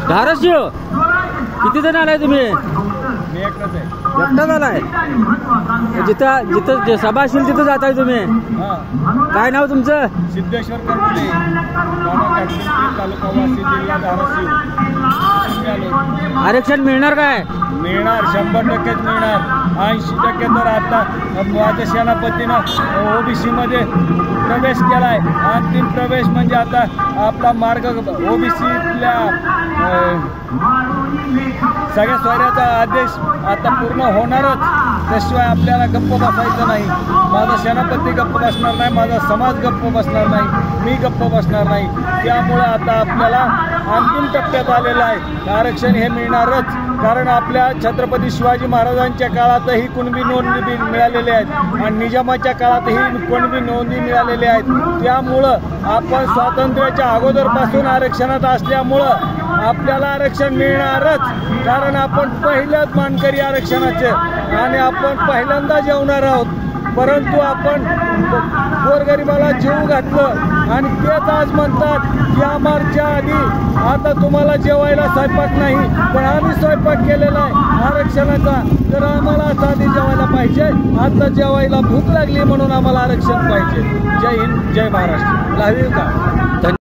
धाराशिव. किती जण आलाय तुम्ही? मी एकटाच आहे. एकटाच आलाय. जिथं जिथं सभा असेल तिथं जाताय तुम्ही. काय नाव तुमचं? सिद्धेश्वर करपुले, तालुका वाशी, जिल्हा धाराशिव. आरक्षण मिळणार काय? मिळणार, 100%च मिळणार. 80% तर आता माझ्या सेनापतीनं ओबीसी मध्ये प्रवेश केलाय. अंतिम प्रवेश म्हणजे आता आपला मार्ग ओबीसीतल्या सगळ्या सोयऱ्याचा आदेश आता पूर्ण होणारच. त्याशिवाय आपल्याला गप्प बसायचं नाही. माझा सेनापती गप्प बसणार नाही, माझा समाज गप्प बसणार नाही, मी गप्प बसणार नाही. त्यामुळे आता आपल्याला अंतिम टप्प्यात आलेलं आहे. आरक्षण हे मिळणारच. कारण आपल्या छत्रपती शिवाजी महाराजांच्या काळातही कुणबी नोंदी मिळालेल्या आहेत आणि निजामाच्या काळातही कुणबी नोंदी मिळालेल्या आहेत. त्यामुळं आपण स्वातंत्र्याच्या अगोदरपासून आरक्षणात असल्यामुळं आपल्याला आरक्षण मिळणारच. कारण आपण पहिल्याच मानकरी आरक्षणाचे आणि आपण पहिल्यांदा जेवणार आहोत. परंतु आपण गोरगरिबाला जेवू घातलं आणि तेच आज म्हणतात की आमच्या आधी आता तुम्हाला जेवायला स्वयंपाक नाही, पण आम्ही स्वयंपाक केलेला आहे आरक्षणाचा. तर आम्हाला आता आधी जेवायला पाहिजे. आता जेवायला भूक लागली म्हणून आम्हाला आरक्षण पाहिजे. जय हिंद, जय महाराष्ट्र. लावील का?